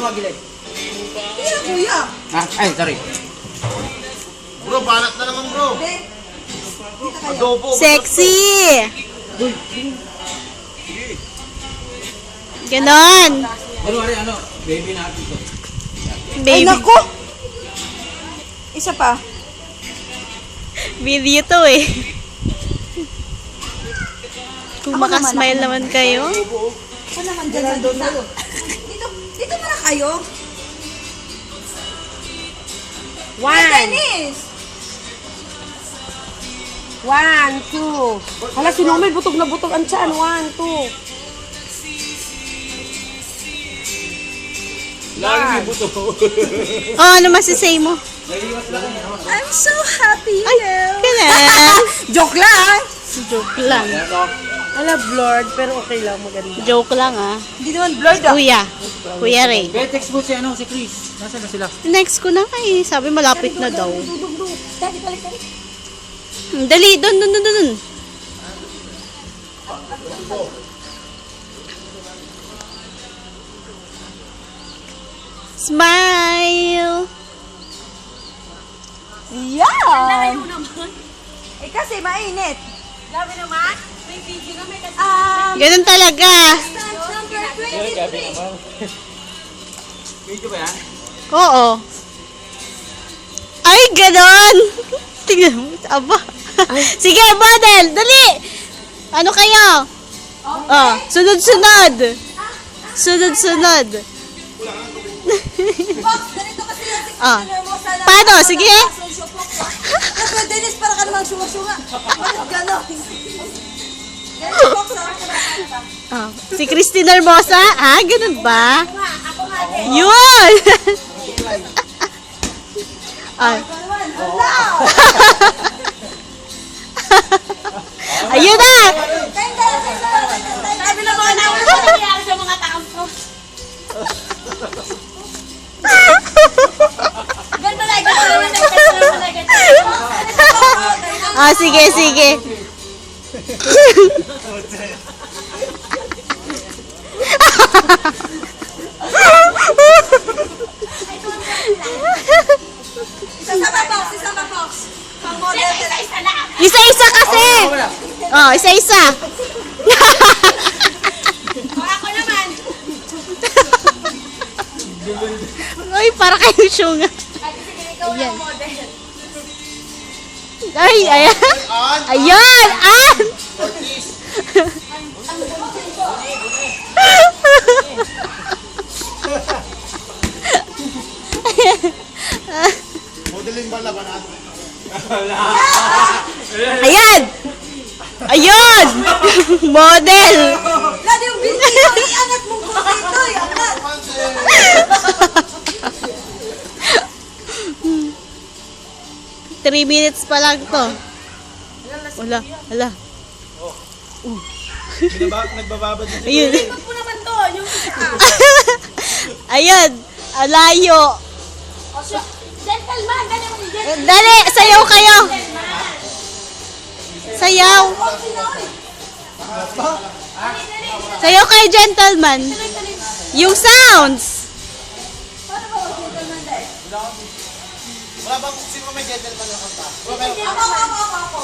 magilid. Kuya, kuya. Ay, sorry. Bro, banat na naman bro. Adobo. Sexy! Ganon. Ano, baby natin to. Ay, Baby. naku! Isa pa. Video to eh. Kung makasmile naman kayo. Ako naman dyan sa gitna. Dito muna kayo. One, Dennis! 1, 2. Hala, si Nomel, butog na butog ang tiyan. 1, 2. Lagi may buto. Oh, ano masisay mo? I'm so happy now. Ganon. Joke lang! Joke lang. Hala, blurred, pero okay lang, maganda. Joke lang ah. Hindi naman blurred ah. Kuya Ray. Betex mo si Chris. Nasaan na sila? Next ko na kay. Sabi malapit na daw. Dali, balik, balik. Dali, dun. Smile! Yan! Eh kasi mainit. Grabe naman, may video na may kasi. Ganun talaga. Stand number 23. Video ba yan? Oo. Ay, ganon! Tingnan mo. Aba. Sige, model! Dali! Ano kayo? Oh, sunod-sunod. Sunod-sunod. Box, ganito kasi yung Ah. picture mo. Sana Paano? Sige. Pero Dennis, para ka namang sunga-sunga. Bakit gano'n? Ganito, box, Ah, si Christine Hermosa? Ah, ganun ba? Ako nga din. Yun! Ah. Ikaw naman. Hala! Ayun na! Kain. Sabi na mga naman ko nangyayari sa mga tampo. Ganito lang, Ah, sige. Isa pa box. Pang model. isa lang. Isa-isa kasi! Oh, isa-isa. O ako naman. Ay, para kayong syunga. Sige, ikaw na ang model. Ay, ayan. Ayun! An! Modeling ba labanan? Ayan! Ayun! Model! Lalo yung binti. Iangat mong kunti ito. Iangat. 3 minutes pa lang to. Wala. Nagbababad din Ayun. Huwag mo naman to, yung isa. Ayun. Alayo. Gentleman, ganyan mo yung gentleman. Dali, sayaw kayo. Sayaw. Sayaw kayo, gentleman. Yung sounds. Wala bang sino may gentleman na kanta? Wala meron. Ako.